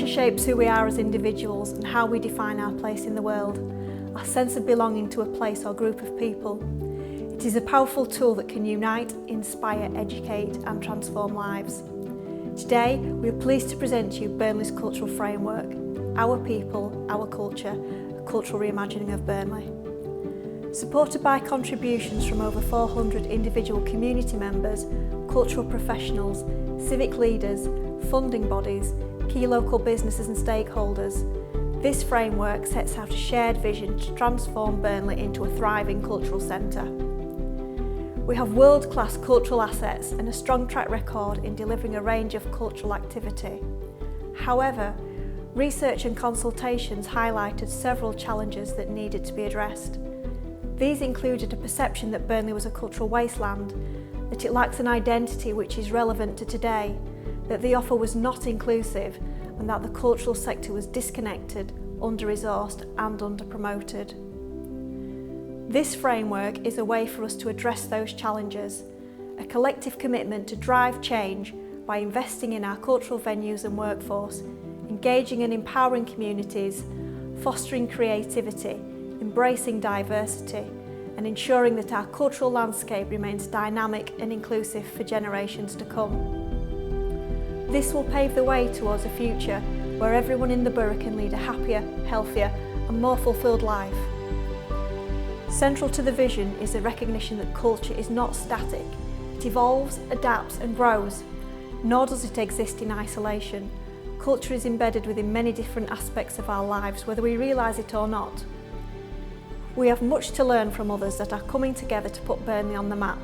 Culture shapes who we are as individuals and how we define our place in the world, our sense of belonging to a place or group of people. It is a powerful tool that can unite, inspire, educate and transform lives. Today, we are pleased to present to you Burnley's cultural framework, Our People, Our Culture, a Cultural Reimagining of Burnley. Supported by contributions from over 400 individual community members, cultural professionals, civic leaders, funding bodies, key local businesses and stakeholders, this framework sets out a shared vision to transform Burnley into a thriving cultural centre. We have world-class cultural assets and a strong track record in delivering a range of cultural activity. However, research and consultations highlighted several challenges that needed to be addressed. These included a perception that Burnley was a cultural wasteland, that it lacks an identity which is relevant to today, that the offer was not inclusive, and that the cultural sector was disconnected, under-resourced and under-promoted. This framework is a way for us to address those challenges, a collective commitment to drive change by investing in our cultural venues and workforce, engaging and empowering communities, fostering creativity, embracing diversity, and ensuring that our cultural landscape remains dynamic and inclusive for generations to come. This will pave the way towards a future where everyone in the borough can lead a happier, healthier and more fulfilled life. Central to the vision is the recognition that culture is not static. It evolves, adapts and grows, nor does it exist in isolation. Culture is embedded within many different aspects of our lives, whether we realise it or not. We have much to learn from others that are coming together to put Burnley on the map.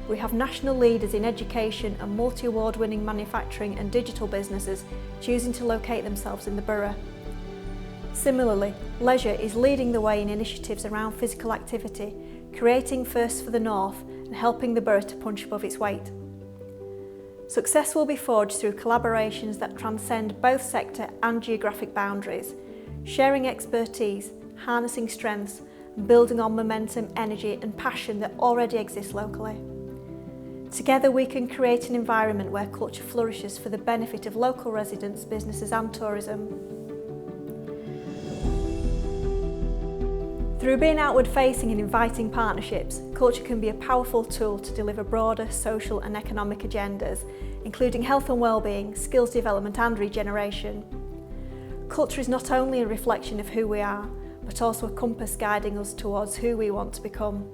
We have national leaders in education and multi-award winning manufacturing and digital businesses choosing to locate themselves in the borough. Similarly, leisure is leading the way in initiatives around physical activity, creating firsts for the north and helping the borough to punch above its weight. Success will be forged through collaborations that transcend both sector and geographic boundaries, sharing expertise, harnessing strengths and building on momentum, energy and passion that already exists locally. Together we can create an environment where culture flourishes for the benefit of local residents, businesses and tourism. Through being outward facing and inviting partnerships, culture can be a powerful tool to deliver broader social and economic agendas, including health and well-being, skills development and regeneration. Culture is not only a reflection of who we are, but also a compass guiding us towards who we want to become.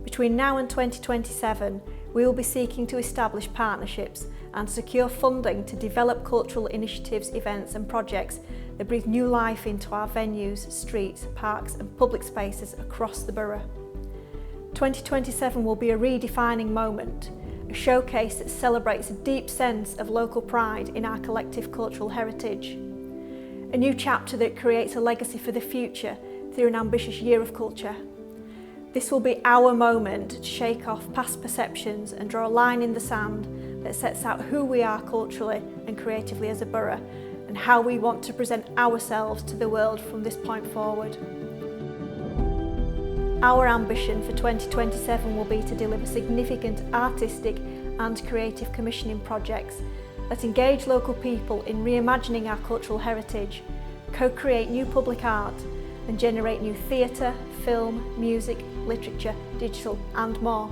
Between now and 2027, we will be seeking to establish partnerships and secure funding to develop cultural initiatives, events and projects that breathe new life into our venues, streets, parks and public spaces across the borough. 2027 will be a redefining moment, a showcase that celebrates a deep sense of local pride in our collective cultural heritage. A new chapter that creates a legacy for the future through an ambitious year of culture. This will be our moment to shake off past perceptions and draw a line in the sand that sets out who we are culturally and creatively as a borough and how we want to present ourselves to the world from this point forward. Our ambition for 2027 will be to deliver significant artistic and creative commissioning projects that engage local people in reimagining our cultural heritage, co-create new public art and generate new theatre, film, music, literature, digital and more.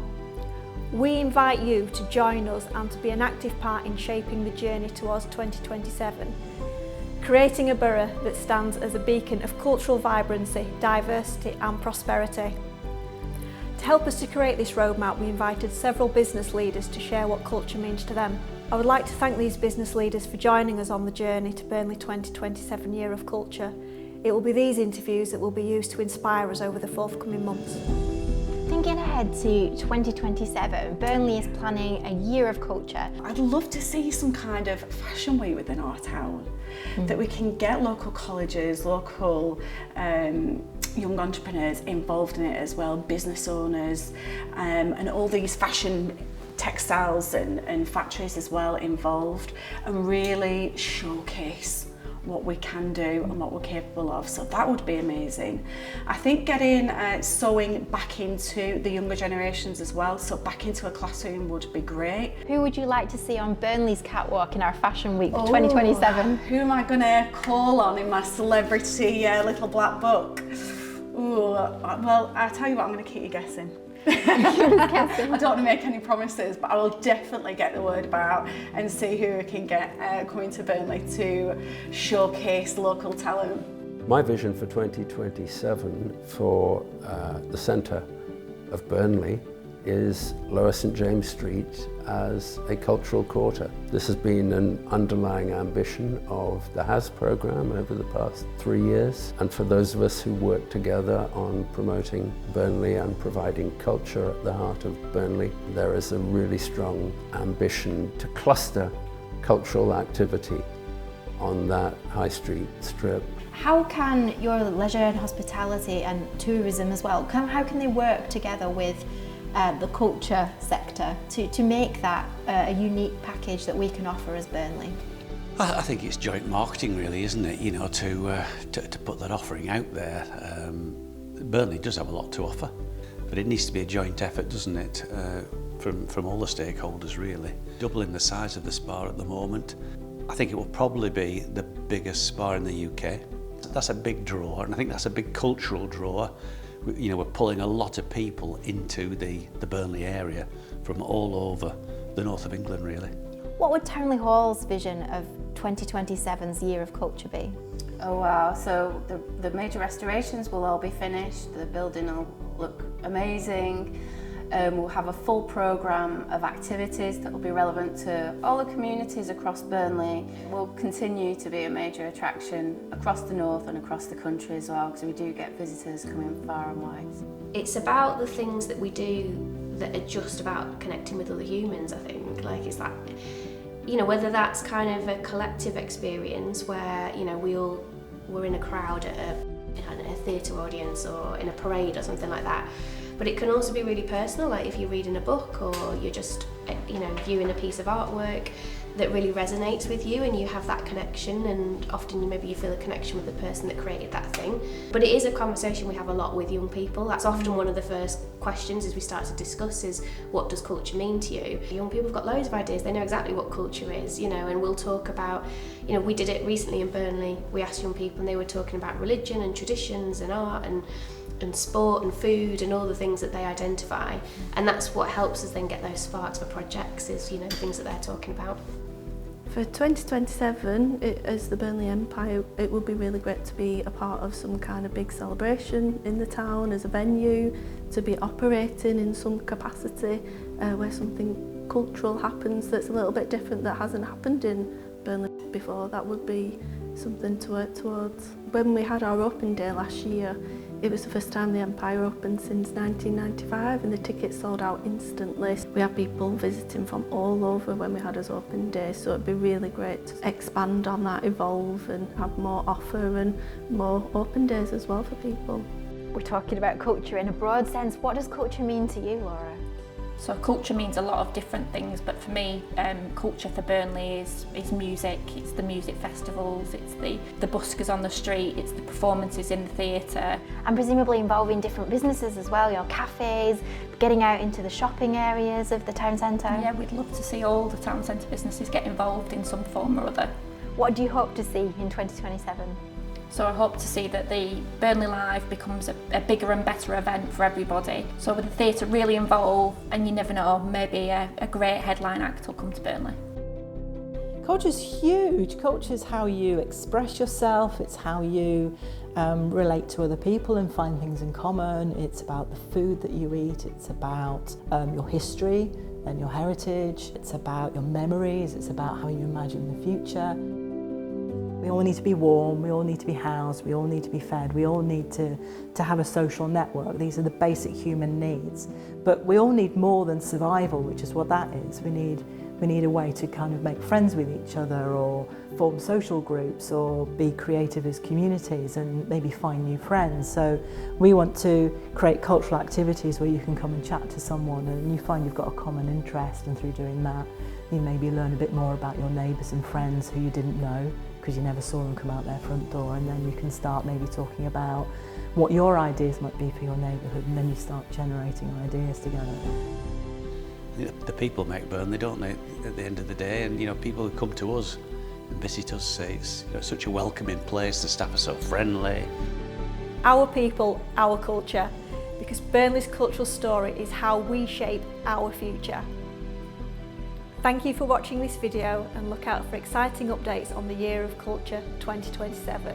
We invite you to join us and to be an active part in shaping the journey towards 2027, creating a borough that stands as a beacon of cultural vibrancy, diversity and prosperity. To help us to create this roadmap, we invited several business leaders to share what culture means to them. I would like to thank these business leaders for joining us on the journey to Burnley 2027 Year of Culture. It will be these interviews that will be used to inspire us over the forthcoming months. Thinking ahead to 2027, Burnley is planning a Year of Culture. I'd love to see some kind of fashion week within our town, that we can get local colleges, local young entrepreneurs involved in it as well, business owners, and all these fashion textiles and factories as well involved, and really showcase what we can do and what we're capable of. So that would be amazing. I think getting sewing back into the younger generations as well, so back into a classroom would be great. Who would you like to see on Burnley's catwalk in our Fashion Week 2027? Who am I going to call on in my celebrity little black book? Ooh, well, I'll tell you what, I'm going to keep you guessing. I don't want to make any promises, but I will definitely get the word about and see who we can get coming to Burnley to showcase local talent. My vision for 2027 for the centre of Burnley is Lower St James Street as a cultural quarter. This has been an underlying ambition of the HAS programme over the past 3 years, and for those of us who work together on promoting Burnley and providing culture at the heart of Burnley, there is a really strong ambition to cluster cultural activity on that high street strip. How can your leisure and hospitality and tourism as well, how can they work together with the culture sector to make that a unique package that we can offer as Burnley? I think it's joint marketing really, isn't it? You know, to put that offering out there. Burnley does have a lot to offer, but it needs to be a joint effort, doesn't it? From all the stakeholders really. Doubling the size of the spa at the moment. I think it will probably be the biggest spa in the UK. That's a big draw, and I think that's a big cultural draw. You know, we're pulling a lot of people into the Burnley area from all over the north of England, really. What would Towneley Hall's vision of 2027's Year of Culture be? Oh wow, so the major restorations will all be finished, the building will look amazing. We'll have a full programme of activities that will be relevant to all the communities across Burnley. We'll continue to be a major attraction across the north and across the country as well, because we do get visitors coming far and wide. It's about the things that we do that are just about connecting with other humans, I think. Like, it's that, you know, whether that's kind of a collective experience where, you know, we're in a crowd at a theatre audience or in a parade or something like that. But it can also be really personal, like if you're reading a book or you're just, you know, viewing a piece of artwork that really resonates with you and you have that connection, and often maybe you feel a connection with the person that created that thing. But it is a conversation we have a lot with young people. That's often one of the first questions as we start to discuss is, what does culture mean to you? Young people have got loads of ideas, they know exactly what culture is, you know, and we'll talk about, you know, we did it recently in Burnley, we asked young people and they were talking about religion and traditions and art and sport and food and all the things that they identify, and that's what helps us then get those sparks for projects, is, you know, the things that they're talking about. For 2027, as the Burnley Empire, it would be really great to be a part of some kind of big celebration in the town as a venue, to be operating in some capacity where something cultural happens that's a little bit different, that hasn't happened in Burnley before. That would be something to work towards. When we had our open day last year, it was the first time the Empire opened since 1995, and the tickets sold out instantly. We had people visiting from all over when we had us open day, so it'd be really great to expand on that, evolve and have more offer and more open days as well for people. We're talking about culture in a broad sense. What does culture mean to you, Laura? So culture means a lot of different things, but for me, culture for Burnley is music. It's the music festivals, it's the buskers on the street, it's the performances in the theatre. And presumably involving different businesses as well, your cafes, getting out into the shopping areas of the town centre. Yeah, we'd love to see all the town centre businesses get involved in some form or other. What do you hope to see in 2027? So I hope to see that the Burnley Live becomes a bigger and better event for everybody. So with the theatre really involved, and you never know, maybe a great headline act will come to Burnley. Culture's huge. Culture's how you express yourself, it's how you relate to other people and find things in common. It's about the food that you eat, it's about your history and your heritage, it's about your memories, it's about how you imagine the future. We all need to be warm, we all need to be housed, we all need to be fed, we all need to have a social network. These are the basic human needs. But we all need more than survival, which is what that is. We need a way to kind of make friends with each other, or form social groups, or be creative as communities and maybe find new friends. So we want to create cultural activities where you can come and chat to someone and you find you've got a common interest, and through doing that you maybe learn a bit more about your neighbours and friends who you didn't know, because you never saw them come out their front door, and then you can start maybe talking about what your ideas might be for your neighbourhood, and then you start generating ideas together. The people make Burnley, don't they, at the end of the day, and people who come to us and visit us say it's such a welcoming place, the staff are so friendly. Our people, our culture, because Burnley's cultural story is how we shape our future. Thank you for watching this video, and look out for exciting updates on the Year of Culture 2027.